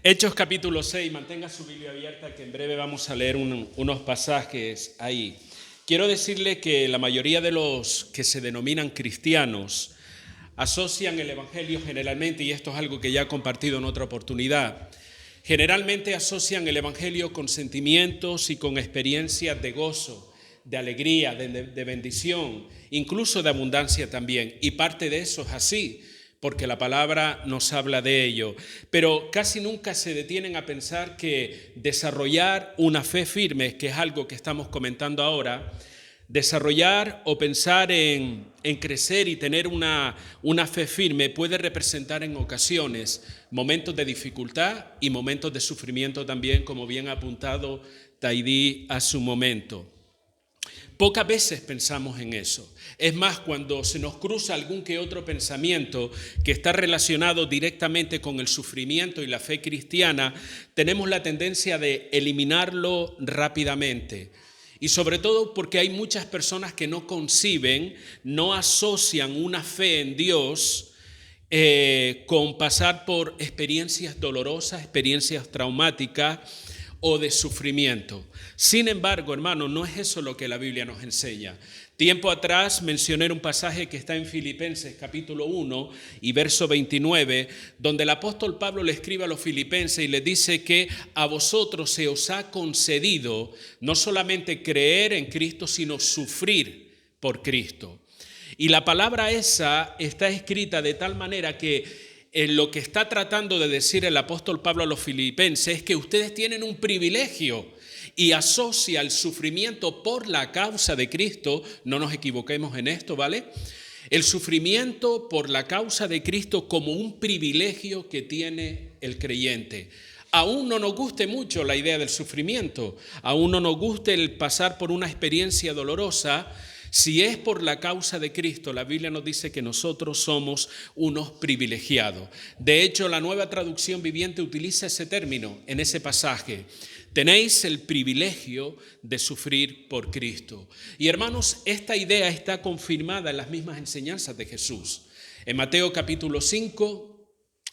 Hechos capítulo 6, mantenga su Biblia abierta que en breve vamos a leer unos pasajes ahí. Quiero decirle que la mayoría de los que se denominan cristianos asocian el Evangelio generalmente, y esto es algo que ya he compartido en otra oportunidad, generalmente asocian el Evangelio con sentimientos y con experiencias de gozo, de alegría, de bendición, incluso de abundancia también. Y parte de eso es así, porque la palabra nos habla de ello. Pero casi nunca se detienen a pensar que desarrollar una fe firme, que es algo que estamos comentando ahora, desarrollar o pensar en crecer y tener una fe firme puede representar en ocasiones momentos de dificultad y momentos de sufrimiento también, como bien ha apuntado Taidí a su momento. Pocas veces pensamos en eso. Es más, cuando se nos cruza algún que otro pensamiento que está relacionado directamente con el sufrimiento y la fe cristiana, tenemos la tendencia de eliminarlo rápidamente. Y sobre todo porque hay muchas personas que no conciben, no asocian una fe en Dios con pasar por experiencias dolorosas, experiencias traumáticas o de sufrimiento. Sin embargo, hermano, no es eso lo que la Biblia nos enseña. Tiempo atrás mencioné un pasaje que está en Filipenses capítulo 1 y verso 29, donde el apóstol Pablo le escribe a los filipenses y les dice que a vosotros se os ha concedido no solamente creer en Cristo, sino sufrir por Cristo. Y la palabra esa está escrita de tal manera que lo que está tratando de decir el apóstol Pablo a los filipenses es que ustedes tienen un privilegio y asocia el sufrimiento por la causa de Cristo, no nos equivoquemos en esto, ¿vale? El sufrimiento por la causa de Cristo como un privilegio que tiene el creyente. Aún no nos guste mucho la idea del sufrimiento, aún no nos guste el pasar por una experiencia dolorosa. Si es por la causa de Cristo, la Biblia nos dice que nosotros somos unos privilegiados. De hecho, la Nueva Traducción Viviente utiliza ese término en ese pasaje. Tenéis el privilegio de sufrir por Cristo. Y hermanos, esta idea está confirmada en las mismas enseñanzas de Jesús. En Mateo capítulo 5,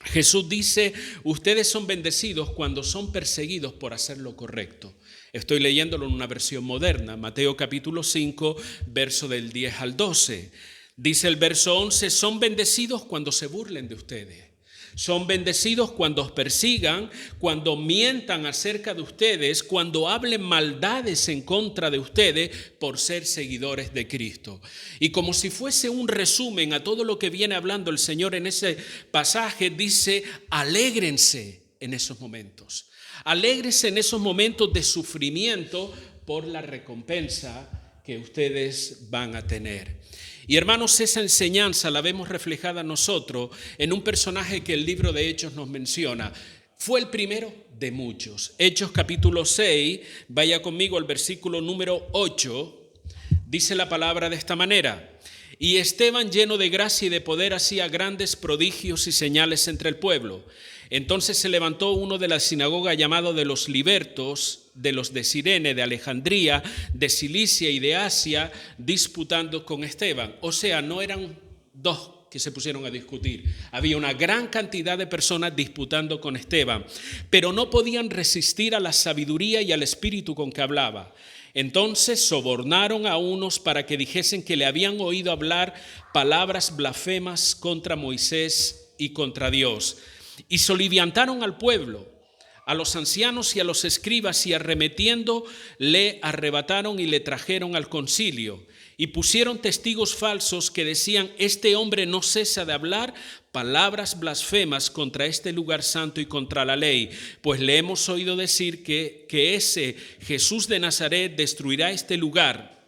Jesús dice, ustedes son bendecidos cuando son perseguidos por hacer lo correcto. Estoy leyéndolo en una versión moderna, Mateo capítulo 5, verso del 10 al 12. Dice el verso 11, son bendecidos cuando se burlen de ustedes. Son bendecidos cuando os persigan, cuando mientan acerca de ustedes, cuando hablen maldades en contra de ustedes por ser seguidores de Cristo. Y como si fuese un resumen a todo lo que viene hablando el Señor en ese pasaje, dice, alégrense en esos momentos. Alégrense en esos momentos de sufrimiento por la recompensa que ustedes van a tener. Y hermanos, esa enseñanza la vemos reflejada nosotros en un personaje que el libro de Hechos nos menciona. Fue el primero de muchos. Hechos capítulo 6, vaya conmigo al versículo número 8, dice la palabra de esta manera. Y Esteban, lleno de gracia y de poder, hacía grandes prodigios y señales entre el pueblo. Entonces se levantó uno de la sinagoga llamado de los libertos, de los de Cirene, de Alejandría, de Cilicia y de Asia, disputando con Esteban. O sea, no eran dos que se pusieron a discutir. Había una gran cantidad de personas disputando con Esteban, pero no podían resistir a la sabiduría y al espíritu con que hablaba. Entonces sobornaron a unos para que dijesen que le habían oído hablar palabras blasfemas contra Moisés y contra Dios. Y soliviantaron al pueblo, a los ancianos y a los escribas, y arremetiendo le arrebataron y le trajeron al concilio. Y pusieron testigos falsos que decían, este hombre no cesa de hablar palabras blasfemas contra este lugar santo y contra la ley, pues le hemos oído decir que ese Jesús de Nazaret destruirá este lugar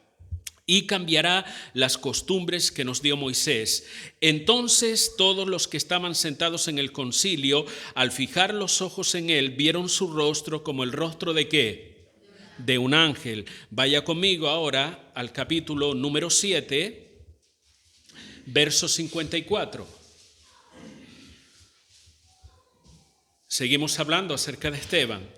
y cambiará las costumbres que nos dio Moisés. Entonces todos los que estaban sentados en el concilio, al fijar los ojos en él, vieron su rostro como el rostro de ¿qué? De un ángel. Vaya conmigo ahora al capítulo número 7, verso 54. Seguimos hablando acerca de Esteban.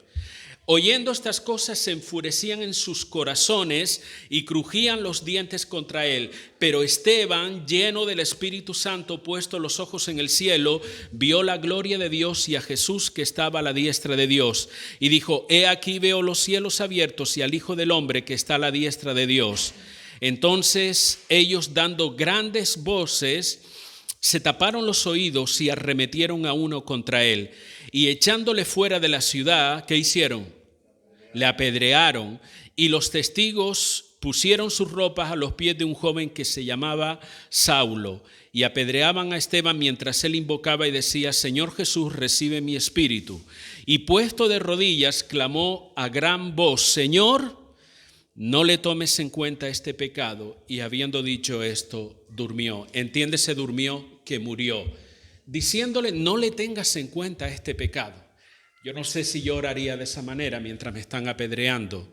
Oyendo estas cosas se enfurecían en sus corazones y crujían los dientes contra él. Pero Esteban, lleno del Espíritu Santo, puesto los ojos en el cielo, vio la gloria de Dios y a Jesús que estaba a la diestra de Dios. Y dijo: He aquí veo los cielos abiertos y al Hijo del Hombre que está a la diestra de Dios. Entonces ellos, dando grandes voces, se taparon los oídos y arremetieron a uno contra él. Y echándole fuera de la ciudad, ¿qué hicieron? Le apedrearon, y los testigos pusieron sus ropas a los pies de un joven que se llamaba Saulo, y apedreaban a Esteban mientras él invocaba y decía: Señor Jesús, recibe mi espíritu. Y puesto de rodillas, clamó a gran voz: Señor, no le tomes en cuenta este pecado. Y habiendo dicho esto, durmió. Entiéndese, durmió, que murió, diciéndole: no le tengas en cuenta este pecado. Yo no sé si yo oraría de esa manera mientras me están apedreando.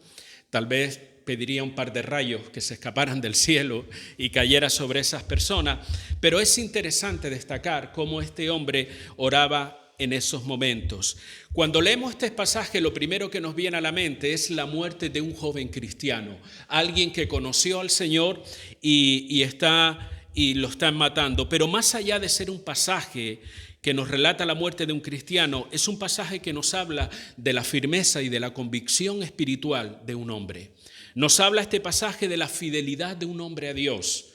Tal vez pediría un par de rayos que se escaparan del cielo y cayera sobre esas personas. Pero es interesante destacar cómo este hombre oraba en esos momentos. Cuando leemos este pasaje, lo primero que nos viene a la mente es la muerte de un joven cristiano, alguien que conoció al Señor y lo están matando. Pero más allá de ser un pasaje que nos relata la muerte de un cristiano, es un pasaje que nos habla de la firmeza y de la convicción espiritual de un hombre. Nos habla este pasaje de la fidelidad de un hombre a Dios,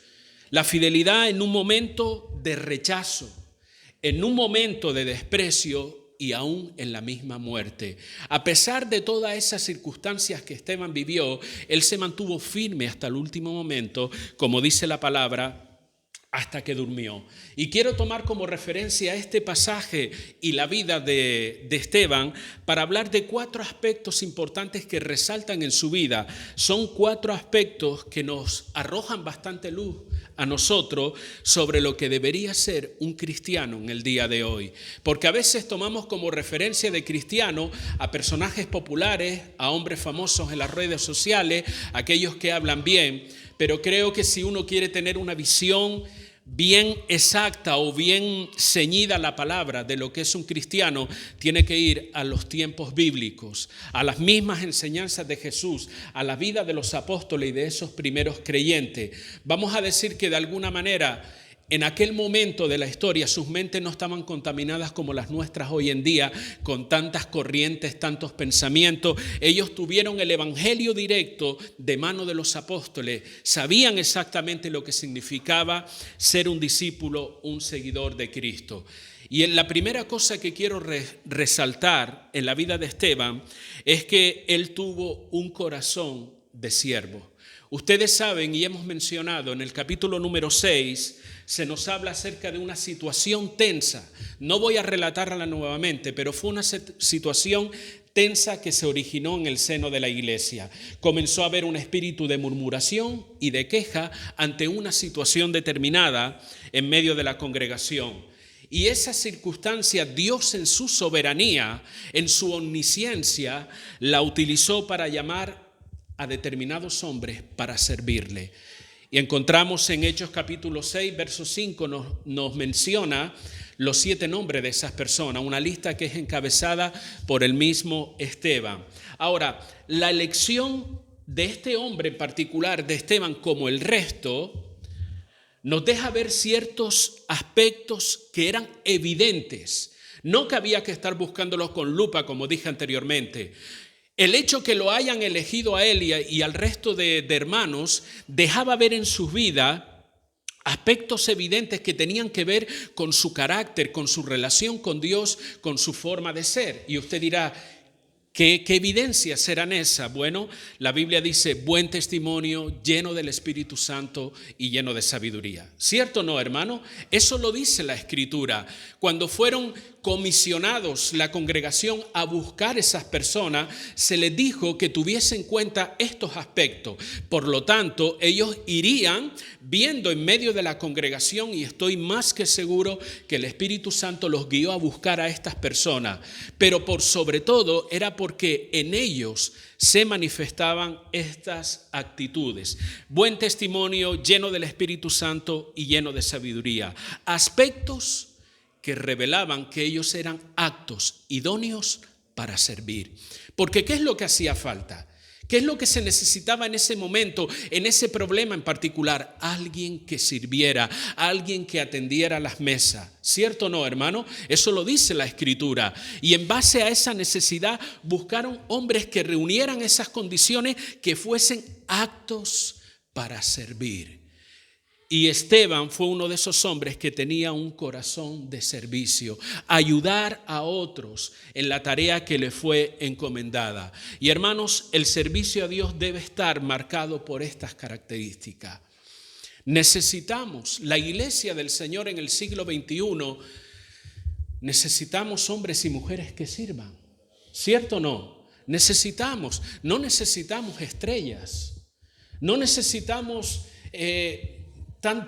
la fidelidad en un momento de rechazo, en un momento de desprecio y aún en la misma muerte. A pesar de todas esas circunstancias que Esteban vivió, él se mantuvo firme hasta el último momento, como dice la palabra, hasta que durmió. Y quiero tomar como referencia este pasaje y la vida de Esteban para hablar de 4 aspectos importantes que resaltan en su vida. Son 4 aspectos que nos arrojan bastante luz a nosotros sobre lo que debería ser un cristiano en el día de hoy. Porque a veces tomamos como referencia de cristiano a personajes populares, a hombres famosos en las redes sociales, aquellos que hablan bien, pero creo que si uno quiere tener una visión bien exacta o bien ceñida la palabra de lo que es un cristiano, tiene que ir a los tiempos bíblicos, a las mismas enseñanzas de Jesús, a la vida de los apóstoles y de esos primeros creyentes. Vamos a decir que de alguna manera en aquel momento de la historia sus mentes no estaban contaminadas como las nuestras hoy en día, con tantas corrientes, tantos pensamientos. Ellos tuvieron el evangelio directo de mano de los apóstoles, sabían exactamente lo que significaba ser un discípulo, un seguidor de Cristo. Y la primera cosa que quiero resaltar en la vida de Esteban es que él tuvo un corazón de siervo. Ustedes saben y hemos mencionado en el capítulo número 6, se nos habla acerca de una situación tensa. No voy a relatarla nuevamente, pero fue una situación tensa que se originó en el seno de la iglesia. Comenzó a haber un espíritu de murmuración y de queja ante una situación determinada en medio de la congregación. Y esa circunstancia Dios en su soberanía, en su omnisciencia, la utilizó para llamar a determinados hombres para servirle. Y encontramos en Hechos capítulo 6, verso 5, nos menciona los 7 nombres de esas personas, una lista que es encabezada por el mismo Esteban. Ahora, la elección de este hombre en particular, de Esteban, como el resto, nos deja ver ciertos aspectos que eran evidentes, no que había que estar buscándolos con lupa, como dije anteriormente. El hecho que lo hayan elegido a él y al resto de hermanos dejaba ver en sus vidas aspectos evidentes que tenían que ver con su carácter, con su relación con Dios, con su forma de ser. Y usted dirá, ¿qué evidencias serán esas? Bueno, la Biblia dice buen testimonio, lleno del Espíritu Santo y lleno de sabiduría. ¿Cierto o no, hermano? Eso lo dice la Escritura. Cuando fueron comisionados la congregación a buscar esas personas, se les dijo que tuviese en cuenta estos aspectos. Por lo tanto, ellos irían viendo en medio de la congregación, y estoy más que seguro que el Espíritu Santo los guió a buscar a estas personas. Pero por sobre todo era porque en ellos se manifestaban estas actitudes. Buen testimonio, lleno del Espíritu Santo y lleno de sabiduría. Aspectos que revelaban que ellos eran aptos, idóneos para servir. Porque ¿qué es lo que hacía falta? ¿Qué es lo que se necesitaba en ese momento, en ese problema en particular? Alguien que sirviera, alguien que atendiera las mesas. ¿Cierto o no, hermano? Eso lo dice la Escritura. Y en base a esa necesidad buscaron hombres que reunieran esas condiciones, que fuesen aptos para servir. Y Esteban fue uno de esos hombres que tenía un corazón de servicio, ayudar a otros en la tarea que le fue encomendada. Y hermanos, el servicio a Dios debe estar marcado por estas características. Necesitamos, la iglesia del Señor en el siglo XXI, necesitamos hombres y mujeres que sirvan. ¿Cierto o no? No necesitamos estrellas, no necesitamos...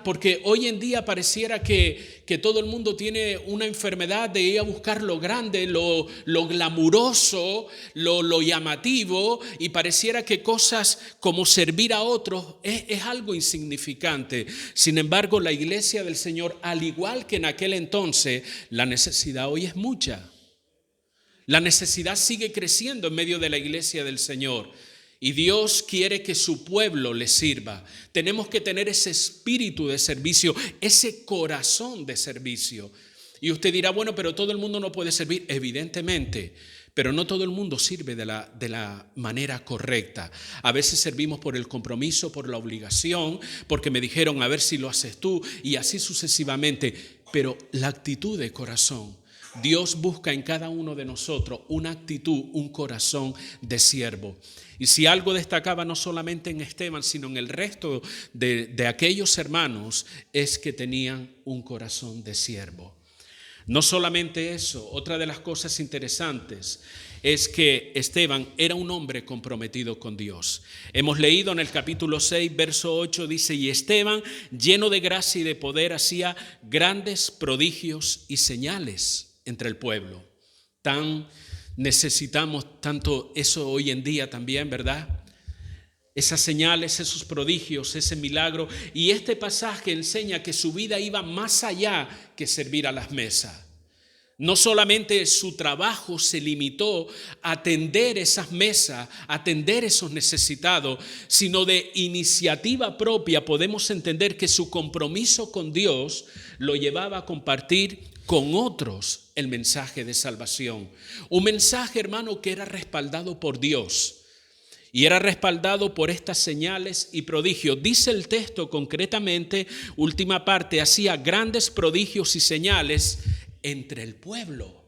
porque hoy en día pareciera que todo el mundo tiene una enfermedad de ir a buscar lo grande, lo glamuroso, lo llamativo, y pareciera que cosas como servir a otros es algo insignificante. Sin embargo, la iglesia del Señor, al igual que en aquel entonces, la necesidad hoy es mucha. La necesidad sigue creciendo en medio de la iglesia del Señor. Y Dios quiere que su pueblo le sirva. Tenemos que tener ese espíritu de servicio, ese corazón de servicio. Y usted dirá, bueno, pero todo el mundo no puede servir. Evidentemente, pero no todo el mundo sirve de la manera correcta. A veces servimos por el compromiso, por la obligación, porque me dijeron a ver si lo haces tú, y así sucesivamente. Pero la actitud de corazón, Dios busca en cada uno de nosotros una actitud, un corazón de siervo. Y si algo destacaba no solamente en Esteban, sino en el resto de aquellos hermanos, es que tenían un corazón de siervo. No solamente eso, otra de las cosas interesantes es que Esteban era un hombre comprometido con Dios. Hemos leído en el capítulo 6, verso 8, dice, y Esteban, lleno de gracia y de poder, hacía grandes prodigios y señales entre el pueblo. Necesitamos tanto eso hoy en día también, ¿verdad? Esas señales, esos prodigios, ese milagro. Y este pasaje enseña que su vida iba más allá que servir a las mesas. No solamente su trabajo se limitó a atender esas mesas, a atender esos necesitados, sino de iniciativa propia podemos entender que su compromiso con Dios lo llevaba a compartir con otros el mensaje de salvación. Un mensaje, hermano, que era respaldado por Dios y era respaldado por estas señales y prodigios. Dice el texto concretamente, última parte, hacía grandes prodigios y señales entre el pueblo,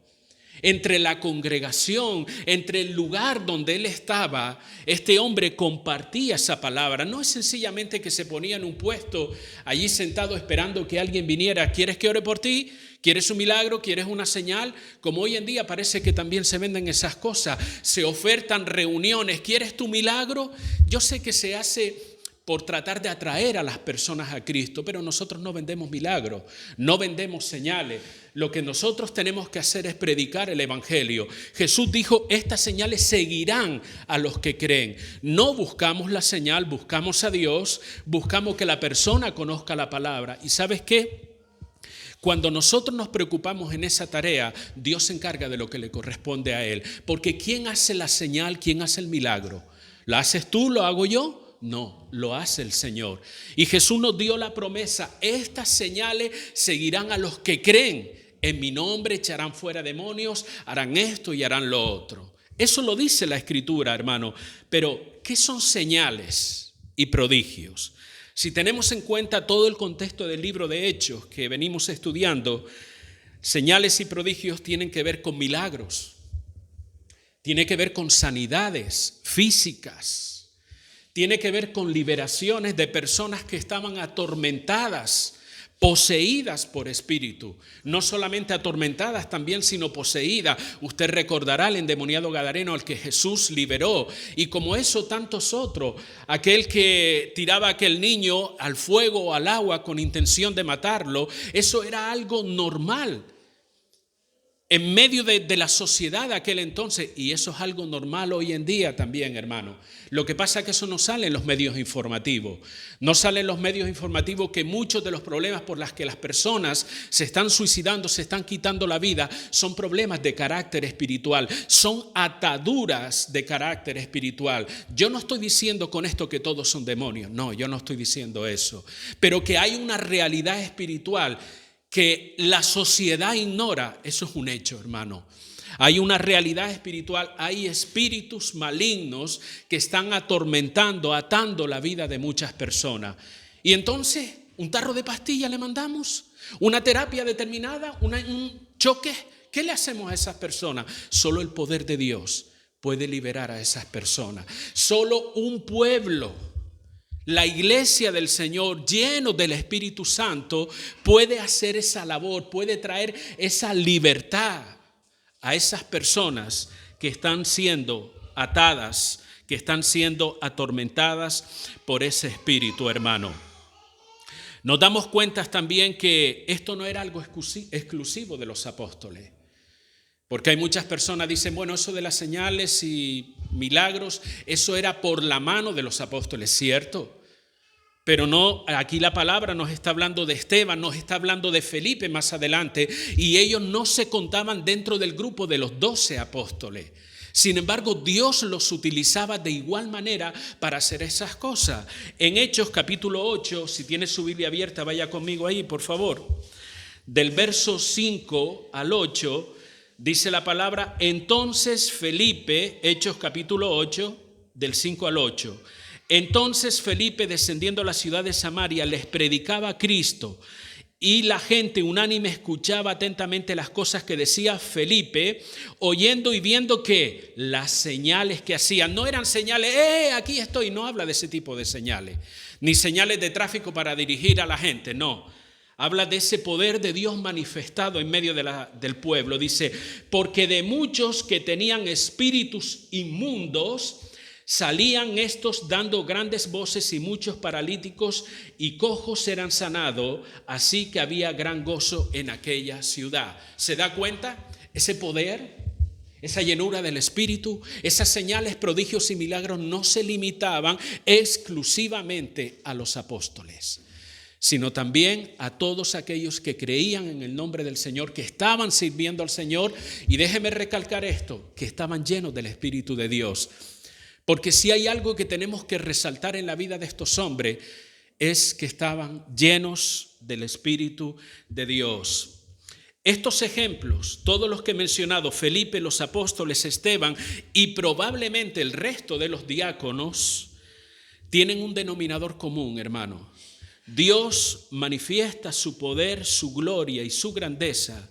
entre la congregación, entre el lugar donde él estaba. Este hombre compartía esa palabra. No es sencillamente que se ponía en un puesto allí sentado esperando que alguien viniera. ¿Quieres que ore por ti? ¿Quieres un milagro? ¿Quieres una señal? Como hoy en día parece que también se venden esas cosas. Se ofertan reuniones. ¿Quieres tu milagro? Yo sé que se hace por tratar de atraer a las personas a Cristo, pero nosotros no vendemos milagros, no vendemos señales. Lo que nosotros tenemos que hacer es predicar el evangelio. Jesús dijo, estas señales seguirán a los que creen. No buscamos la señal, buscamos a Dios, buscamos que la persona conozca la palabra. ¿Y sabes qué? Cuando nosotros nos preocupamos en esa tarea, Dios se encarga de lo que le corresponde a Él. Porque ¿quién hace la señal? ¿Quién hace el milagro? ¿Lo haces tú? ¿Lo hago yo? No, lo hace el Señor. Y Jesús nos dio la promesa, estas señales seguirán a los que creen. En mi nombre echarán fuera demonios, harán esto y harán lo otro. Eso lo dice la Escritura, hermano. Pero, ¿qué son señales y prodigios? Si tenemos en cuenta todo el contexto del libro de Hechos que venimos estudiando, señales y prodigios tienen que ver con milagros, tiene que ver con sanidades físicas, tiene que ver con liberaciones de personas que estaban atormentadas, poseídas por espíritu. No solamente atormentadas también, sino poseídas. Usted recordará al endemoniado gadareno al que Jesús liberó. Y como eso, tantos otros. Aquel que tiraba a aquel niño al fuego o al agua con intención de matarlo. Eso era algo normal en medio de la sociedad de aquel entonces, y eso es algo normal hoy en día también, hermano. Lo que pasa es que eso no sale en los medios informativos. No sale en los medios informativos que muchos de los problemas por los que las personas se están suicidando, se están quitando la vida, son problemas de carácter espiritual, son ataduras de carácter espiritual. Yo no estoy diciendo con esto que todos son demonios, no, yo no estoy diciendo eso, pero que hay una realidad espiritual que la sociedad ignora. Eso es un hecho, hermano. Hay una realidad espiritual, hay espíritus malignos que están atormentando, atando la vida de muchas personas. Y entonces, ¿un tarro de pastillas le mandamos? ¿Una terapia determinada? ¿Un choque? ¿Qué le hacemos a esas personas? Solo el poder de Dios puede liberar a esas personas. Solo un pueblo, la iglesia del Señor, lleno del Espíritu Santo, puede hacer esa labor, puede traer esa libertad a esas personas que están siendo atadas, que están siendo atormentadas por ese espíritu, hermano. Nos damos cuenta también que esto no era algo exclusivo de los apóstoles. Porque hay muchas personas que dicen, bueno, eso de las señales y milagros, eso era por la mano de los apóstoles, ¿cierto? Pero no, aquí la palabra nos está hablando de Esteban, nos está hablando de Felipe más adelante, y ellos no se contaban dentro del grupo de los 12 apóstoles. Sin embargo, Dios los utilizaba de igual manera para hacer esas cosas. En Hechos capítulo 8, si tiene su Biblia abierta, vaya conmigo ahí, por favor. Del verso 5 al 8, dice la palabra, entonces Felipe, Hechos capítulo 8, del 5 al 8. Entonces Felipe, descendiendo a la ciudad de Samaria, les predicaba a Cristo, y la gente unánime escuchaba atentamente las cosas que decía Felipe, oyendo y viendo que las señales que hacían no eran señales, aquí estoy, no habla de ese tipo de señales, ni señales de tráfico para dirigir a la gente, no. Habla de ese poder de Dios manifestado en medio del pueblo. Dice, porque de muchos que tenían espíritus inmundos, salían estos dando grandes voces, y muchos paralíticos y cojos eran sanados, así que había gran gozo en aquella ciudad. ¿Se da cuenta? Ese poder, esa llenura del Espíritu, esas señales, prodigios y milagros no se limitaban exclusivamente a los apóstoles, sino también a todos aquellos que creían en el nombre del Señor, que estaban sirviendo al Señor, y déjeme recalcar esto, que estaban llenos del Espíritu de Dios. Porque si hay algo que tenemos que resaltar en la vida de estos hombres, es que estaban llenos del Espíritu de Dios. Estos ejemplos, todos los que he mencionado, Felipe, los apóstoles, Esteban y probablemente el resto de los diáconos, tienen un denominador común, hermano. Dios manifiesta su poder, su gloria y su grandeza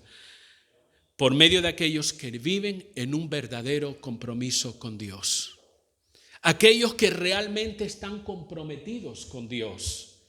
por medio de aquellos que viven en un verdadero compromiso con Dios. Aquellos que realmente están comprometidos con Dios,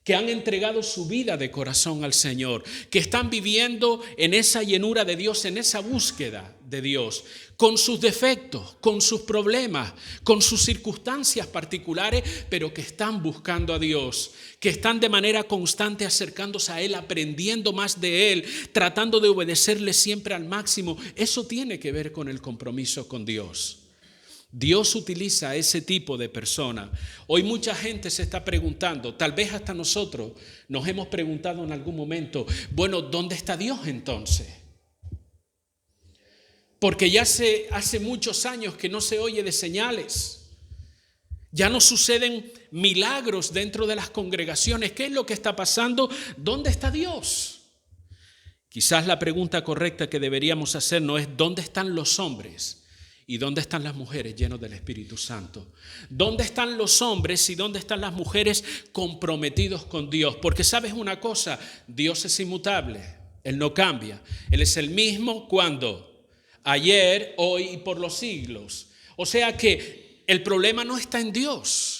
que han entregado su vida de corazón al Señor, que están viviendo en esa llenura de Dios, en esa búsqueda de Dios, con sus defectos, con sus problemas, con sus circunstancias particulares, pero que están buscando a Dios, que están de manera constante acercándose a Él, aprendiendo más de Él, tratando de obedecerle siempre al máximo. Eso tiene que ver con el compromiso con Dios. Dios utiliza a ese tipo de persona. Hoy mucha gente se está preguntando, tal vez hasta nosotros nos hemos preguntado en algún momento, bueno, ¿dónde está Dios entonces? Porque ya hace muchos años que no se oye de señales. Ya no suceden milagros dentro de las congregaciones. ¿Qué es lo que está pasando? ¿Dónde está Dios? Quizás la pregunta correcta que deberíamos hacernos es, ¿dónde están los hombres? ¿Y dónde están las mujeres llenos del Espíritu Santo? ¿Dónde están los hombres y dónde están las mujeres comprometidos con Dios? Porque sabes una cosa, Dios es inmutable, Él no cambia. Él es el mismo cuando, ayer, hoy y por los siglos. O sea que el problema no está en Dios.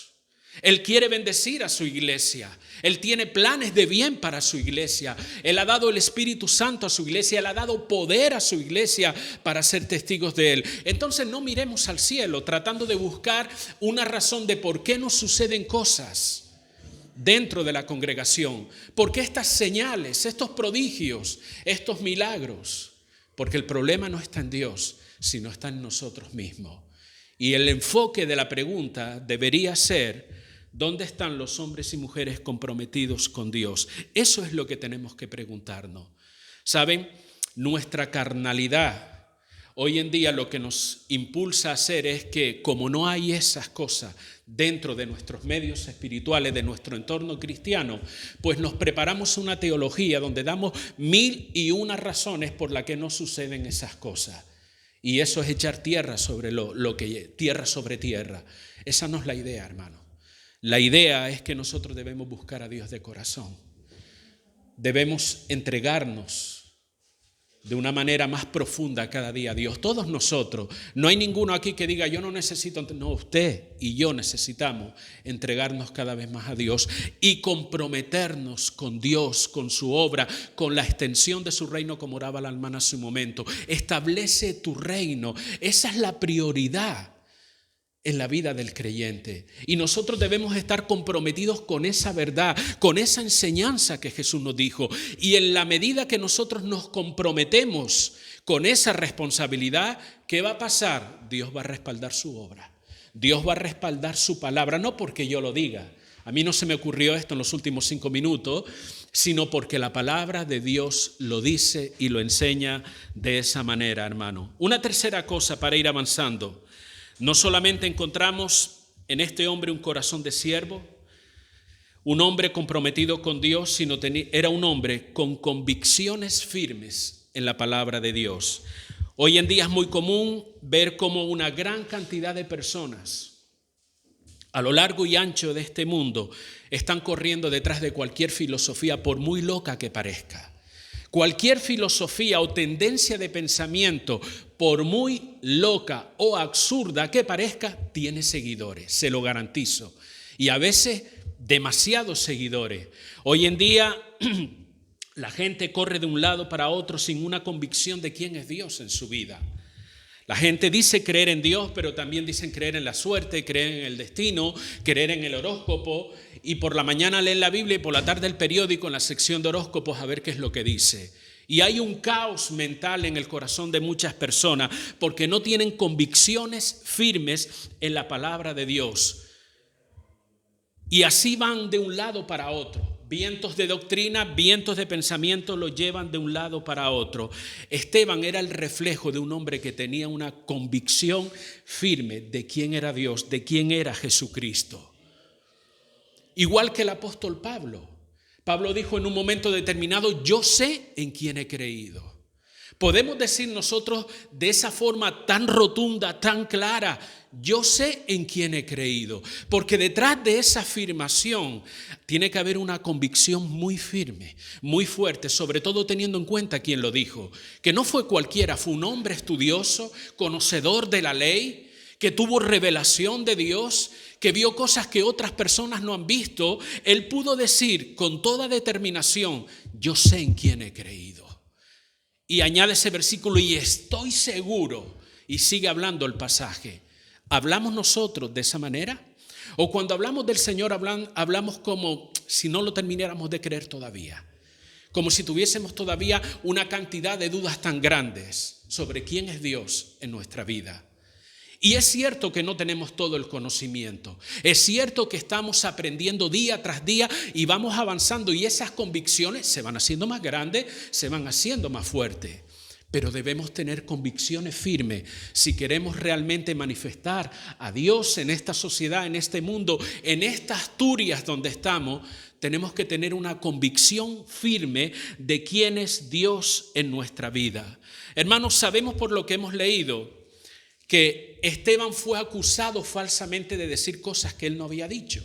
Él quiere bendecir a su iglesia. Él tiene planes de bien para su iglesia. Él ha dado el Espíritu Santo a su iglesia. Él ha dado poder a su iglesia para ser testigos de Él. Entonces no miremos al cielo tratando de buscar una razón de por qué no suceden cosas dentro de la congregación. ¿Por qué estas señales, estos prodigios, estos milagros? porque el problema no está en Dios, sino está en nosotros mismos. Y el enfoque de la pregunta debería ser: ¿dónde están los hombres y mujeres comprometidos con Dios? Eso es lo que tenemos que preguntarnos. ¿Saben? Nuestra carnalidad hoy en día lo que nos impulsa a hacer es que, como no hay esas cosas dentro de nuestros medios espirituales, de nuestro entorno cristiano, pues nos preparamos una teología donde damos 1001 razones por las que no suceden esas cosas. Y eso es echar tierra sobre tierra sobre tierra. Esa no es la idea, hermano. La idea es que nosotros debemos buscar a Dios de corazón. Debemos entregarnos de una manera más profunda cada día a Dios. Todos nosotros. No hay ninguno aquí que diga: yo no necesito. No, usted y yo necesitamos entregarnos cada vez más a Dios y comprometernos con Dios, con su obra, con la extensión de su reino, como oraba la hermana hace un momento. Establece tu reino. Esa es la prioridad en la vida del creyente. Y nosotros debemos estar comprometidos con esa verdad, con esa enseñanza que Jesús nos dijo. Y en la medida que nosotros nos comprometemos con esa responsabilidad, ¿qué va a pasar? Dios va a respaldar su obra. Dios va a respaldar su palabra, no porque yo lo diga. A mí no se me ocurrió esto en los últimos 5 minutos, sino porque la palabra de Dios lo dice y lo enseña de esa manera, hermano. Una tercera cosa para ir avanzando. No solamente encontramos en este hombre un corazón de siervo, un hombre comprometido con Dios, sino era un hombre con convicciones firmes en la palabra de Dios. Hoy en día es muy común ver cómo una gran cantidad de personas a lo largo y ancho de este mundo están corriendo detrás de cualquier filosofía, por muy loca que parezca. Cualquier filosofía o tendencia de pensamiento, por muy loca o absurda que parezca, tiene seguidores, se lo garantizo. Y a veces demasiados seguidores. Hoy en día la gente corre de un lado para otro sin una convicción de quién es Dios en su vida. La gente dice creer en Dios, pero también dicen creer en la suerte, creer en el destino, creer en el horóscopo. Y por la mañana leen la Biblia y por la tarde el periódico en la sección de horóscopos a ver qué es lo que dice. Y hay un caos mental en el corazón de muchas personas porque no tienen convicciones firmes en la palabra de Dios. Y así van de un lado para otro. Vientos de doctrina, vientos de pensamiento los llevan de un lado para otro. Esteban era el reflejo de un hombre que tenía una convicción firme de quién era Dios, de quién era Jesucristo. Igual que el apóstol Pablo. Pablo dijo en un momento determinado: yo sé en quién he creído. Podemos decir nosotros de esa forma tan rotunda, tan clara: yo sé en quién he creído. Porque detrás de esa afirmación tiene que haber una convicción muy firme, muy fuerte, sobre todo teniendo en cuenta quién lo dijo. Que no fue cualquiera, fue un hombre estudioso, conocedor de la ley, que tuvo revelación de Dios, que vio cosas que otras personas no han visto. Él pudo decir con toda determinación: yo sé en quién he creído. Y añade ese versículo: y estoy seguro. Y sigue hablando el pasaje. ¿Hablamos nosotros de esa manera? O cuando hablamos del Señor hablamos como si no lo termináramos de creer todavía. Como si tuviésemos todavía una cantidad de dudas tan grandes sobre quién es Dios en nuestra vida. Y es cierto que no tenemos todo el conocimiento. Es cierto que estamos aprendiendo día tras día y vamos avanzando, y esas convicciones se van haciendo más grandes, se van haciendo más fuertes. Pero debemos tener convicciones firmes si queremos realmente manifestar a Dios en esta sociedad, en este mundo, en esta Asturias donde estamos. Tenemos que tener una convicción firme de quién es Dios en nuestra vida. Hermanos, sabemos por lo que hemos leído que Esteban fue acusado falsamente de decir cosas que él no había dicho.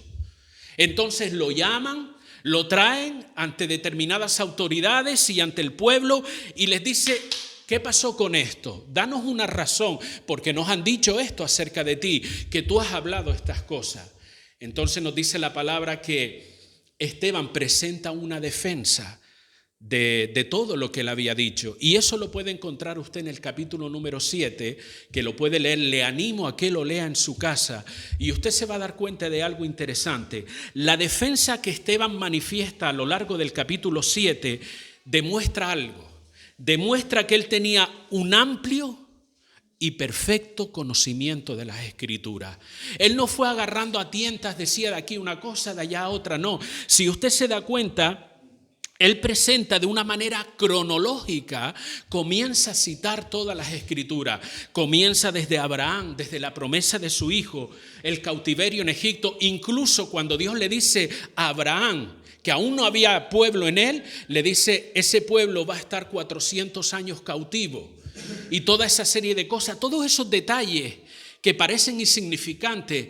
Entonces lo llaman, lo traen ante determinadas autoridades y ante el pueblo y les dice: ¿qué pasó con esto? Danos una razón, porque nos han dicho esto acerca de ti, que tú has hablado estas cosas. Entonces nos dice la palabra que Esteban presenta una defensa de todo lo que él había dicho. Y eso lo puede encontrar usted en el capítulo número 7, que lo puede leer. Le animo a que lo lea en su casa y usted se va a dar cuenta de algo interesante. La defensa que Esteban manifiesta a lo largo del capítulo 7 demuestra algo. demuestra que él tenía un amplio y perfecto conocimiento de las Escrituras. Él no fue agarrando a tientas, decía de aquí una cosa, de allá otra, no. Si usted se da cuenta, él presenta de una manera cronológica, comienza a citar todas las Escrituras. Comienza desde Abraham, desde la promesa de su hijo, el cautiverio en Egipto. Incluso cuando Dios le dice a Abraham que aún no había pueblo en él, le dice, ese pueblo va a estar 400 años cautivo. Y toda esa serie de cosas, todos esos detalles que parecen insignificantes,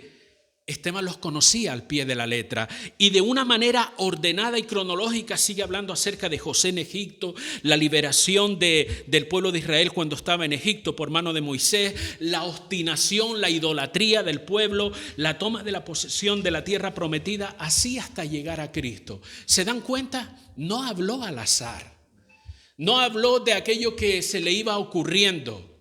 Esteban los conocía al pie de la letra y de una manera ordenada y cronológica sigue hablando acerca de José en Egipto, la liberación del pueblo de Israel cuando estaba en Egipto por mano de Moisés, la obstinación, la idolatría del pueblo, la toma de la posesión de la tierra prometida, así hasta llegar a Cristo. ¿Se dan cuenta? No habló al azar. No habló de aquello que se le iba ocurriendo.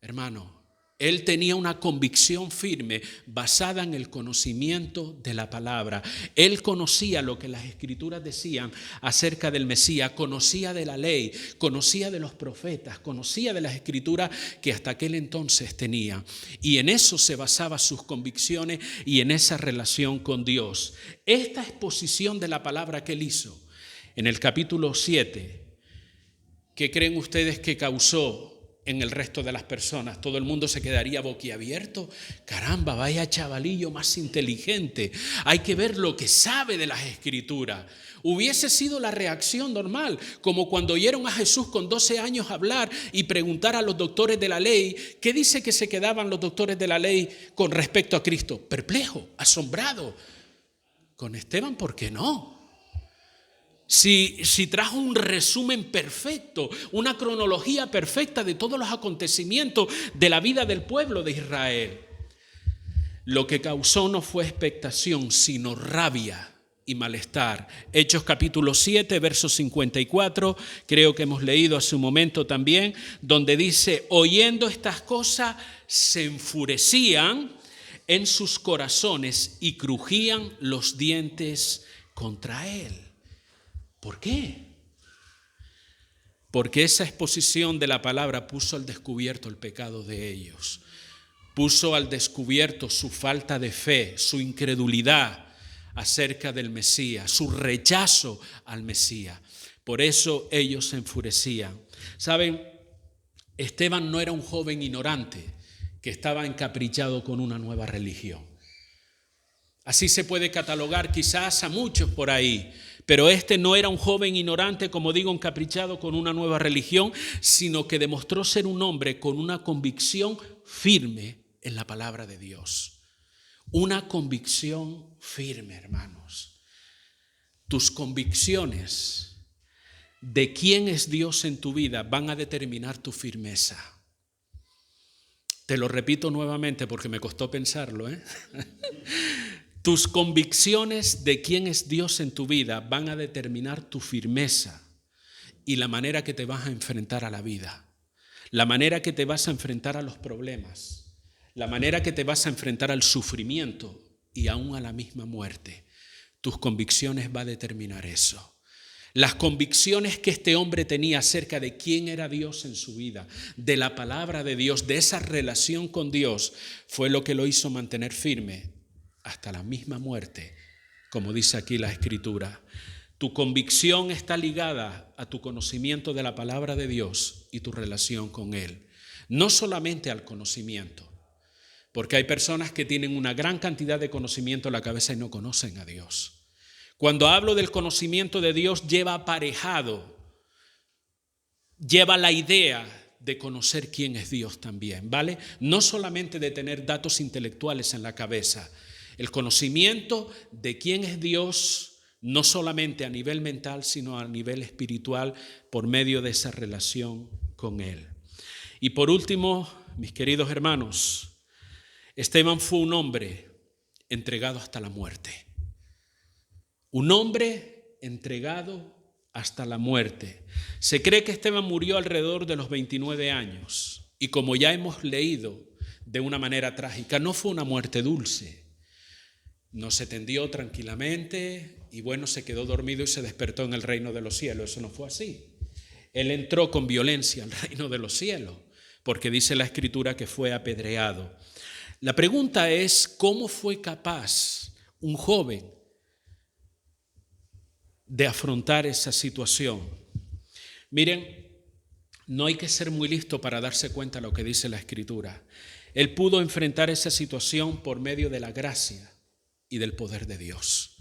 Hermano, él tenía una convicción firme basada en el conocimiento de la palabra. Él conocía lo que las Escrituras decían acerca del Mesías, conocía de la ley, conocía de los profetas, conocía de las Escrituras que hasta aquel entonces tenía. Y en eso se basaban sus convicciones y en esa relación con Dios. Esta exposición de la palabra que él hizo en el capítulo 7, ¿qué creen ustedes que causó en el resto de las personas? Todo el mundo se quedaría boquiabierto. Caramba, vaya chavalillo más inteligente. Hay que ver lo que sabe de las Escrituras. Hubiese sido la reacción normal, como cuando oyeron a Jesús con 12 años hablar y preguntar a los doctores de la ley, ¿qué dice que se quedaban los doctores de la ley con respecto a Cristo? Perplejo, asombrado. Con Esteban, ¿por qué no? Si trajo un resumen perfecto, una cronología perfecta de todos los acontecimientos de la vida del pueblo de Israel. Lo que causó no fue expectación, sino rabia y malestar. Hechos capítulo 7, verso 54, creo que hemos leído hace un momento también, donde dice, oyendo estas cosas, se enfurecían en sus corazones y crujían los dientes contra él. ¿Por qué? Porque esa exposición de la palabra puso al descubierto el pecado de ellos. Puso al descubierto su falta de fe, su incredulidad acerca del Mesías, su rechazo al Mesías. Por eso ellos se enfurecían. ¿Saben? Esteban no era un joven ignorante que estaba encaprichado con una nueva religión. Así se puede catalogar quizás a muchos por ahí. Pero este no era un joven ignorante, como digo, encaprichado con una nueva religión, sino que demostró ser un hombre con una convicción firme en la palabra de Dios. Una convicción firme, hermanos. Tus convicciones de quién es Dios en tu vida van a determinar tu firmeza. Te lo repito nuevamente porque me costó pensarlo, Tus convicciones de quién es Dios en tu vida van a determinar tu firmeza y la manera que te vas a enfrentar a la vida, la manera que te vas a enfrentar a los problemas, la manera que te vas a enfrentar al sufrimiento y aún a la misma muerte. Tus convicciones van a determinar eso. Las convicciones que este hombre tenía acerca de quién era Dios en su vida, de la palabra de Dios, de esa relación con Dios, fue lo que lo hizo mantener firme hasta la misma muerte, como dice aquí la Escritura. Tu convicción está ligada a tu conocimiento de la palabra de Dios y tu relación con Él. No solamente al conocimiento, porque hay personas que tienen una gran cantidad de conocimiento en la cabeza y no conocen a Dios. Cuando hablo del conocimiento de Dios, lleva aparejado, lleva la idea de conocer quién es Dios también, ¿vale? No solamente de tener datos intelectuales en la cabeza. El conocimiento de quién es Dios, no solamente a nivel mental, sino a nivel espiritual, por medio de esa relación con Él. Y por último, mis queridos hermanos, Esteban fue un hombre entregado hasta la muerte. Un hombre entregado hasta la muerte. Se cree que Esteban murió alrededor de los 29 años. Y como ya hemos leído de una manera trágica, no fue una muerte dulce. No se tendió tranquilamente y bueno, se quedó dormido y se despertó en el reino de los cielos. Eso no fue así. Él entró con violencia al reino de los cielos, porque dice la Escritura que fue apedreado. La pregunta es, ¿cómo fue capaz un joven de afrontar esa situación? Miren, no hay que ser muy listo para darse cuenta de lo que dice la Escritura. Él pudo enfrentar esa situación por medio de la gracia y del poder de Dios.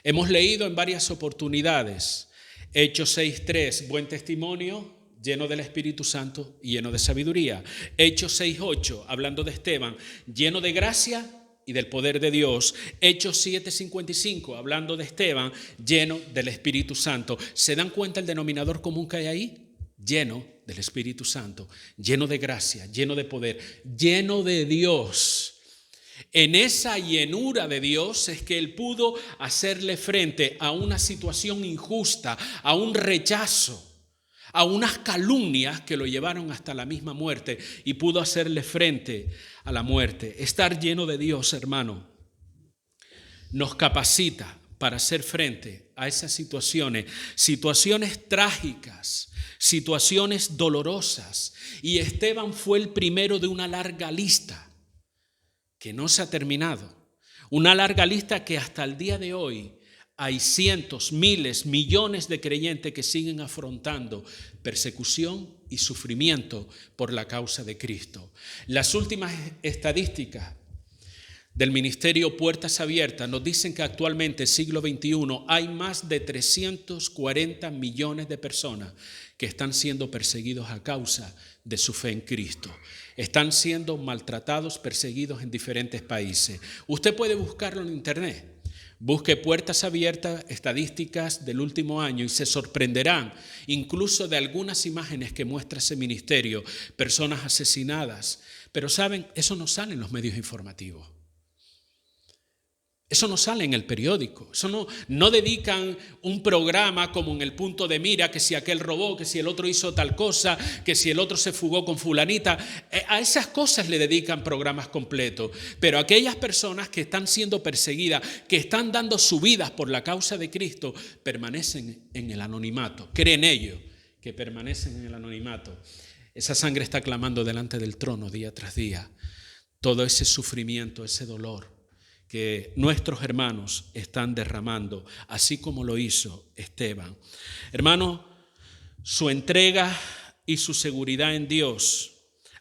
Hemos leído en varias oportunidades Hechos 6:3, buen testimonio, lleno del Espíritu Santo y lleno de sabiduría. Hechos 6:8, hablando de Esteban, lleno de gracia y del poder de Dios. Hechos 7:55, hablando de Esteban, lleno del Espíritu Santo. ¿Se dan cuenta el denominador común que hay ahí? Lleno del Espíritu Santo, lleno de gracia, lleno de poder, lleno de Dios. En esa llenura de Dios es que Él pudo hacerle frente a una situación injusta, a un rechazo, a unas calumnias que lo llevaron hasta la misma muerte, y pudo hacerle frente a la muerte. Estar lleno de Dios, hermano, nos capacita para hacer frente a esas situaciones trágicas, situaciones dolorosas. Y Esteban fue el primero de una larga lista que no se ha terminado. Una larga lista que hasta el día de hoy hay cientos, miles, millones de creyentes que siguen afrontando persecución y sufrimiento por la causa de Cristo. Las últimas estadísticas del Ministerio Puertas Abiertas nos dicen que actualmente, siglo XXI, hay más de 340 millones de personas que están siendo perseguidos a causa de su fe en Cristo. Están siendo maltratados, perseguidos en diferentes países. Usted puede buscarlo en internet. Busque Puertas Abiertas, estadísticas del último año, y se sorprenderán incluso de algunas imágenes que muestra ese ministerio, personas asesinadas. Pero saben, eso no sale en los medios informativos. Eso no sale en el periódico. Eso no dedican un programa como en El Punto de Mira, que si aquel robó, que si el otro hizo tal cosa, que si el otro se fugó con fulanita. A esas cosas le dedican programas completos. Pero aquellas personas que están siendo perseguidas, que están dando su vida por la causa de Cristo, permanecen en el anonimato. Creen ellos que permanecen en el anonimato. Esa sangre está clamando delante del trono día tras día. Todo ese sufrimiento, ese dolor que nuestros hermanos están derramando, así como lo hizo Esteban. Hermano, su entrega y su seguridad en Dios,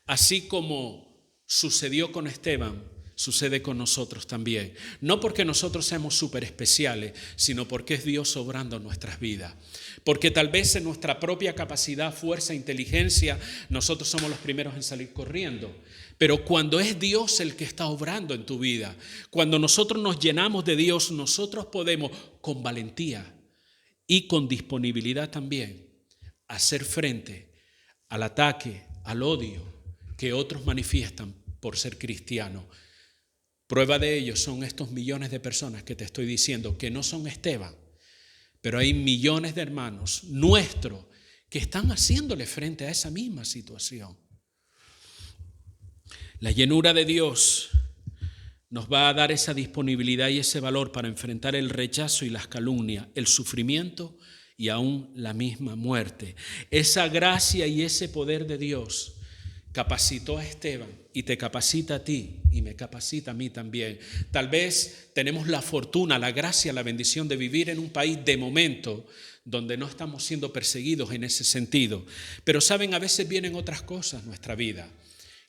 así como sucedió con Esteban, sucede con nosotros también. No porque nosotros seamos súper especiales, sino porque es Dios obrando en nuestras vidas. Porque tal vez en nuestra propia capacidad, fuerza, inteligencia, nosotros somos los primeros en salir corriendo. Pero cuando es Dios el que está obrando en tu vida, cuando nosotros nos llenamos de Dios, nosotros podemos con valentía y con disponibilidad también hacer frente al ataque, al odio que otros manifiestan por ser cristianos. Prueba de ello son estos millones de personas que te estoy diciendo, que no son Esteban, pero hay millones de hermanos nuestros que están haciéndole frente a esa misma situación. La llenura de Dios nos va a dar esa disponibilidad y ese valor para enfrentar el rechazo y las calumnias, el sufrimiento y aún la misma muerte. Esa gracia y ese poder de Dios capacitó a Esteban y te capacita a ti y me capacita a mí también. Tal vez tenemos la fortuna, la gracia, la bendición de vivir en un país de momento donde no estamos siendo perseguidos en ese sentido. Pero saben, a veces vienen otras cosas en nuestra vida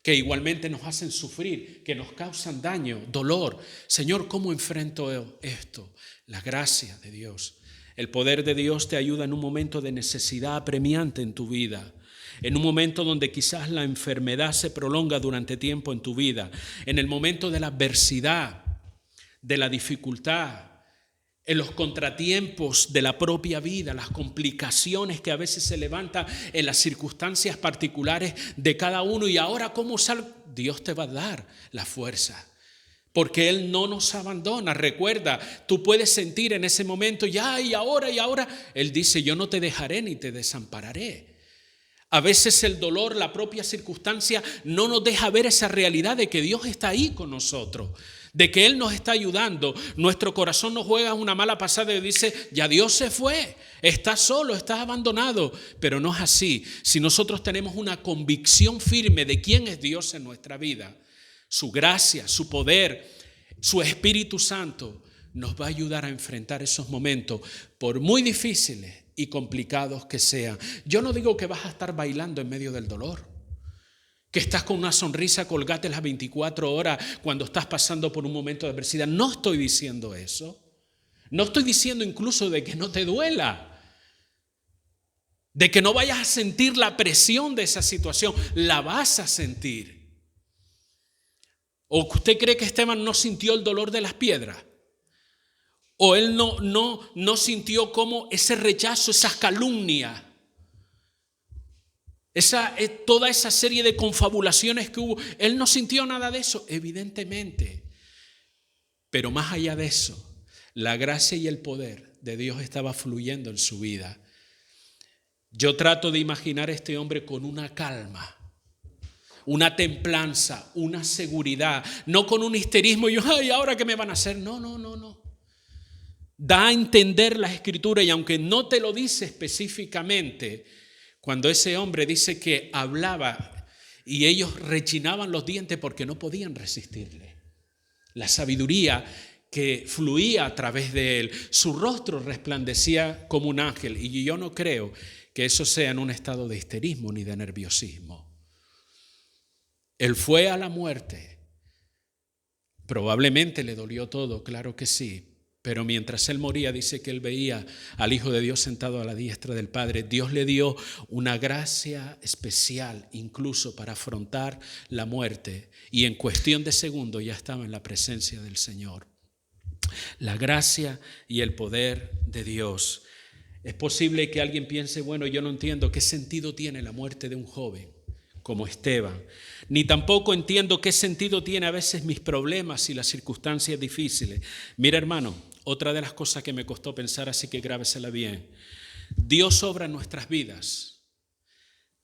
que igualmente nos hacen sufrir, que nos causan daño, dolor. Señor, ¿cómo enfrento esto? La gracia de Dios, el poder de Dios te ayuda en un momento de necesidad apremiante en tu vida, en un momento donde quizás la enfermedad se prolonga durante tiempo en tu vida, en el momento de la adversidad, de la dificultad, en los contratiempos de la propia vida, las complicaciones que a veces se levantan en las circunstancias particulares de cada uno. Y ahora, ¿cómo Dios te va a dar la fuerza, porque Él no nos abandona. Recuerda, tú puedes sentir en ese momento, y ahora. Él dice, yo no te dejaré ni te desampararé. A veces el dolor, la propia circunstancia, no nos deja ver esa realidad de que Dios está ahí con nosotros, de que Él nos está ayudando, nuestro corazón nos juega una mala pasada y dice, ya Dios se fue, estás solo, estás abandonado. Pero no es así. Si nosotros tenemos una convicción firme de quién es Dios en nuestra vida, su gracia, su poder, su Espíritu Santo nos va a ayudar a enfrentar esos momentos, por muy difíciles y complicados que sean. Yo no digo que vas a estar bailando en medio del dolor, que estás con una sonrisa colgate las 24 horas cuando estás pasando por un momento de adversidad. No estoy diciendo eso. No estoy diciendo incluso de que no te duela, de que no vayas a sentir la presión de esa situación. La vas a sentir. ¿O usted cree que Esteban no sintió el dolor de las piedras? ¿O él no sintió como ese rechazo, esas calumnias? Toda esa serie de confabulaciones que hubo, él no sintió nada de eso, evidentemente. Pero más allá de eso, la gracia y el poder de Dios estaba fluyendo en su vida. Yo trato de imaginar a este hombre con una calma, una templanza, una seguridad, no con un histerismo y yo, ay, ¿ahora qué me van a hacer? No. Da a entender la Escritura, y aunque no te lo dice específicamente, cuando ese hombre dice que hablaba y ellos rechinaban los dientes porque no podían resistirle. La sabiduría que fluía a través de él, su rostro resplandecía como un ángel, y yo no creo que eso sea en un estado de histerismo ni de nerviosismo. Él fue a la muerte. Probablemente le dolió todo, claro que sí. Pero mientras él moría, dice que él veía al Hijo de Dios sentado a la diestra del Padre. Dios le dio una gracia especial incluso para afrontar la muerte. Y en cuestión de segundos ya estaba en la presencia del Señor. La gracia y el poder de Dios. Es posible que alguien piense, bueno, yo no entiendo qué sentido tiene la muerte de un joven como Esteban. Ni tampoco entiendo qué sentido tiene a veces mis problemas y las circunstancias difíciles. Mira, hermano, otra de las cosas que me costó pensar, así que grábesela bien. Dios obra en nuestras vidas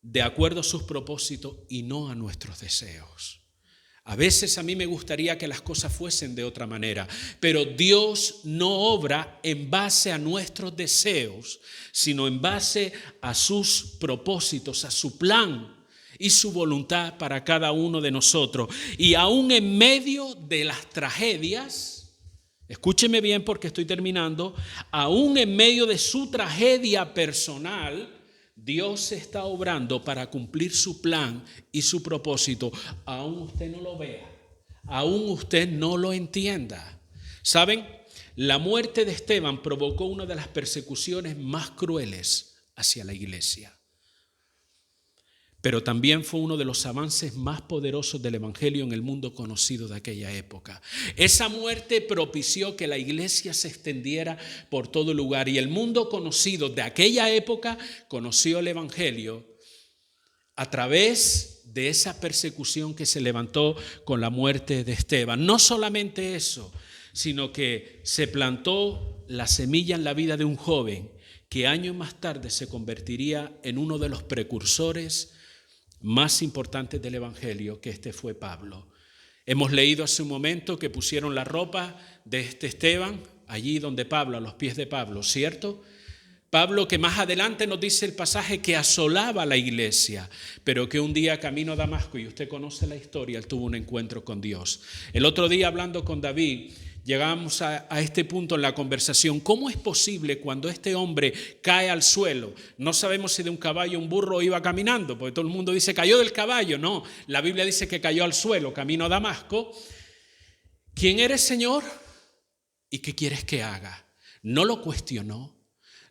de acuerdo a sus propósitos y no a nuestros deseos. A veces a mí me gustaría que las cosas fuesen de otra manera, pero Dios no obra en base a nuestros deseos, sino en base a sus propósitos, a su plan y su voluntad para cada uno de nosotros. Y aún en medio de las tragedias, escúcheme bien porque estoy terminando, aún en medio de su tragedia personal, Dios está obrando para cumplir su plan y su propósito. Aún usted no lo vea, aún usted no lo entienda. ¿Saben? La muerte de Esteban provocó una de las persecuciones más crueles hacia la iglesia. Pero también fue uno de los avances más poderosos del Evangelio en el mundo conocido de aquella época. Esa muerte propició que la iglesia se extendiera por todo lugar, y el mundo conocido de aquella época conoció el Evangelio a través de esa persecución que se levantó con la muerte de Esteban. No solamente eso, sino que se plantó la semilla en la vida de un joven que años más tarde se convertiría en uno de los precursores más importantes del Evangelio, que fue Pablo. Hemos leído hace un momento que pusieron la ropa de Esteban allí donde Pablo, a los pies de Pablo, ¿cierto? Pablo, que más adelante nos dice el pasaje que asolaba a la iglesia, pero que un día camino a Damasco, y usted conoce la historia, él tuvo un encuentro con Dios. El otro día, hablando con David, llegamos a este punto en la conversación. ¿Cómo es posible cuando este hombre cae al suelo? No sabemos si de un caballo, un burro iba caminando, porque todo el mundo dice cayó del caballo. No, la Biblia dice que cayó al suelo, camino a Damasco. ¿Quién eres, Señor? ¿Y qué quieres que haga? No lo cuestionó,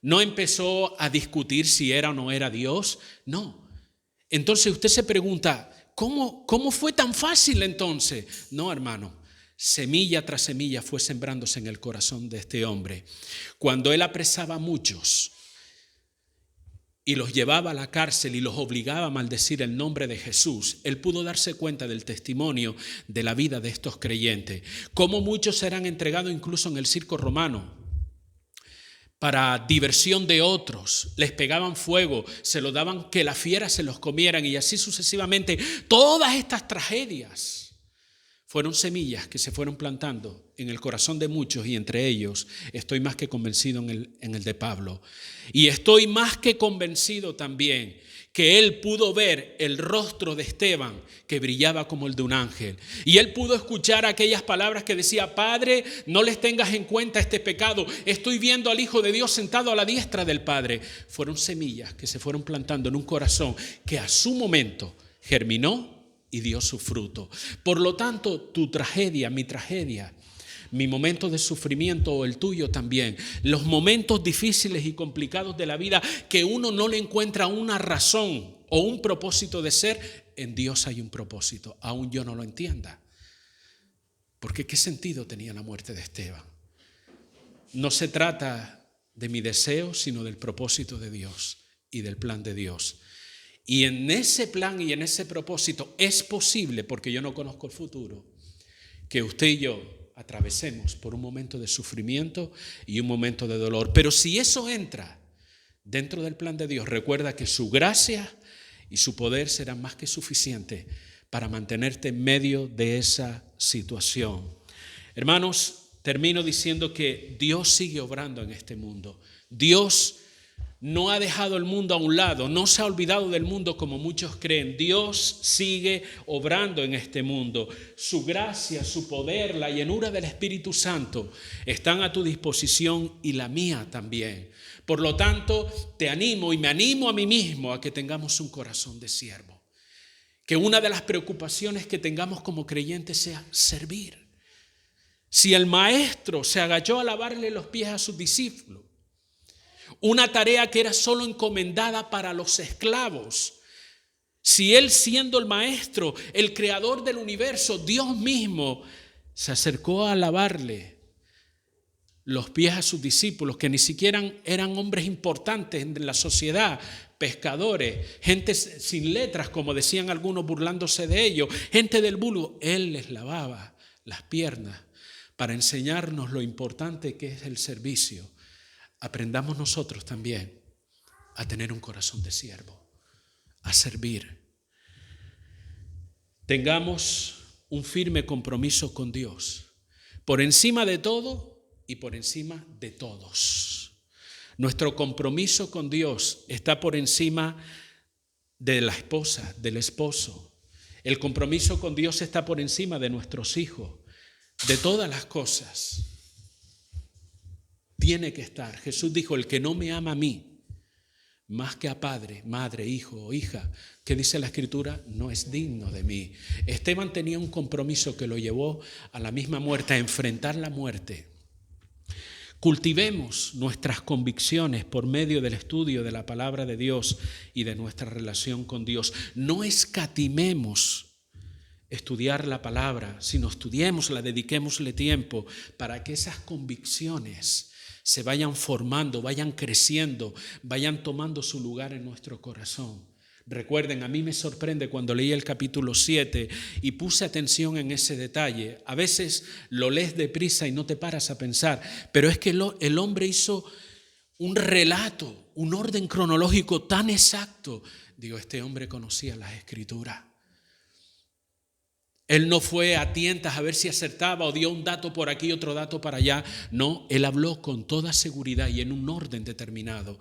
no empezó a discutir si era o no era Dios, no. Entonces usted se pregunta, ¿cómo fue tan fácil entonces? No, hermano. Semilla tras semilla fue sembrándose en el corazón de este hombre. Cuando él apresaba a muchos y los llevaba a la cárcel y los obligaba a maldecir el nombre de Jesús, él pudo darse cuenta del testimonio de la vida de estos creyentes. Cómo muchos eran entregados incluso en el circo romano para diversión de otros, les pegaban fuego, se lo daban que las fieras se los comieran, y así sucesivamente. Todas estas tragedias fueron semillas que se fueron plantando en el corazón de muchos y entre ellos estoy más que convencido en el de Pablo. Y estoy más que convencido también que él pudo ver el rostro de Esteban que brillaba como el de un ángel. Y él pudo escuchar aquellas palabras que decía: Padre, no les tengas en cuenta este pecado. Estoy viendo al Hijo de Dios sentado a la diestra del Padre. Fueron semillas que se fueron plantando en un corazón que a su momento germinó y dio su fruto. Por lo tanto, tu tragedia, mi tragedia, mi momento de sufrimiento o el tuyo también, los momentos difíciles y complicados de la vida que uno no le encuentra una razón o un propósito de ser, en Dios hay un propósito, aún yo no lo entienda. Porque ¿qué sentido tenía la muerte de Esteban? No se trata de mi deseo, sino del propósito de Dios y del plan de Dios. Y en ese plan y en ese propósito es posible, porque yo no conozco el futuro, que usted y yo atravesemos por un momento de sufrimiento y un momento de dolor. Pero si eso entra dentro del plan de Dios, recuerda que su gracia y su poder serán más que suficientes para mantenerte en medio de esa situación. Hermanos, termino diciendo que Dios sigue obrando en este mundo. Dios no ha dejado el mundo a un lado, no se ha olvidado del mundo como muchos creen. Dios sigue obrando en este mundo. Su gracia, su poder, la llenura del Espíritu Santo están a tu disposición y la mía también. Por lo tanto, te animo y me animo a mí mismo a que tengamos un corazón de siervo. Que una de las preocupaciones que tengamos como creyentes sea servir. Si el maestro se agachó a lavarle los pies a sus discípulos, una tarea que era solo encomendada para los esclavos, si él, siendo el maestro, el creador del universo, Dios mismo, se acercó a lavarle los pies a sus discípulos, que ni siquiera eran hombres importantes en la sociedad, pescadores, gente sin letras, como decían algunos burlándose de ellos, gente del vulgo, él les lavaba las piernas para enseñarnos lo importante que es el servicio. Aprendamos nosotros también a tener un corazón de siervo, a servir. Tengamos un firme compromiso con Dios, por encima de todo y por encima de todos. Nuestro compromiso con Dios está por encima de la esposa, del esposo. El compromiso con Dios está por encima de nuestros hijos, de todas las cosas. Tiene que estar. Jesús dijo: el que no me ama a mí, más que a padre, madre, hijo o hija, ¿qué dice la Escritura? No es digno de mí. Esteban tenía un compromiso que lo llevó a la misma muerte, a enfrentar la muerte. Cultivemos nuestras convicciones por medio del estudio de la palabra de Dios y de nuestra relación con Dios. No escatimemos estudiar la palabra, sino estudiémosla, dediquémosle tiempo para que esas convicciones se vayan formando, vayan creciendo, vayan tomando su lugar en nuestro corazón. Recuerden, a mí me sorprende cuando leí el capítulo 7 y puse atención en ese detalle. A veces lo lees deprisa y no te paras a pensar, pero es que el hombre hizo un relato, un orden cronológico tan exacto. Digo, este hombre conocía las Escrituras. Él no fue a tientas a ver si acertaba o dio un dato por aquí, otro dato para allá. No, él habló con toda seguridad y en un orden determinado.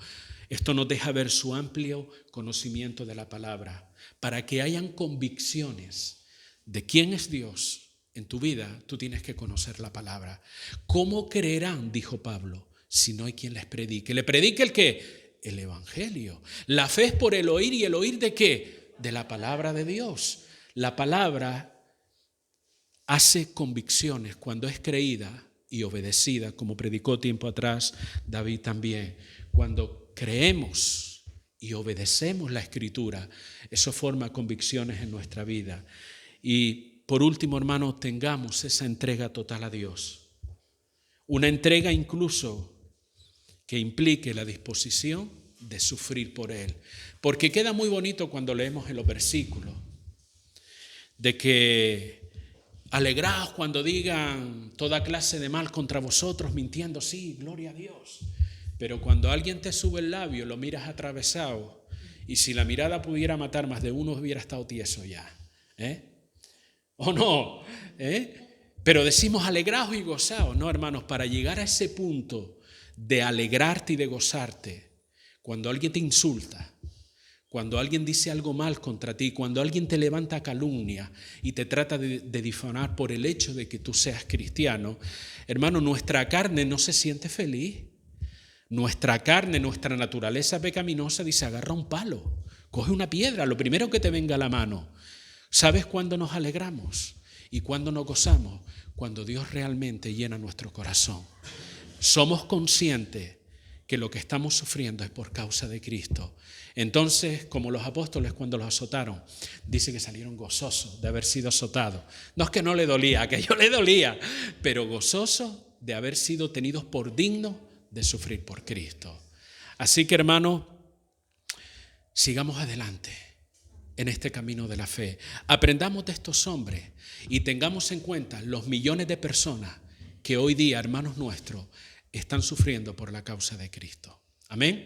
Esto nos deja ver su amplio conocimiento de la palabra. Para que hayan convicciones de quién es Dios en tu vida, tú tienes que conocer la palabra. ¿Cómo creerán, dijo Pablo, si no hay quien les predique? ¿Le predique el qué? El evangelio. La fe es por el oír, ¿y el oír de qué? De la palabra de Dios. La palabra hace convicciones cuando es creída y obedecida, como predicó tiempo atrás David también. Cuando creemos y obedecemos la Escritura, eso forma convicciones en nuestra vida. Y por último, hermano, tengamos esa entrega total a Dios. Una entrega incluso que implique la disposición de sufrir por Él. Porque queda muy bonito cuando leemos en los versículos de que alegraos cuando digan toda clase de mal contra vosotros, mintiendo. Sí, gloria a Dios. Pero cuando alguien te sube el labio, lo miras atravesado, y si la mirada pudiera matar, más de uno hubiera estado tieso ya. ¿O no? Pero decimos alegraos y gozaos. No, hermanos, para llegar a ese punto de alegrarte y de gozarte, cuando alguien te insulta, cuando alguien dice algo mal contra ti, cuando alguien te levanta calumnia y te trata de difamar por el hecho de que tú seas cristiano, hermano, nuestra carne no se siente feliz. Nuestra carne, nuestra naturaleza pecaminosa dice, agarra un palo, coge una piedra, lo primero que te venga a la mano. ¿Sabes cuándo nos alegramos y cuándo nos gozamos? Cuando Dios realmente llena nuestro corazón. Somos conscientes que lo que estamos sufriendo es por causa de Cristo. Entonces, como los apóstoles cuando los azotaron, dice que salieron gozosos de haber sido azotados. No es que no le dolía, a aquello le dolía, pero gozosos de haber sido tenidos por dignos de sufrir por Cristo. Así que, hermano, sigamos adelante en este camino de la fe. Aprendamos de estos hombres y tengamos en cuenta los millones de personas que hoy día, hermanos nuestros, están sufriendo por la causa de Cristo. Amén.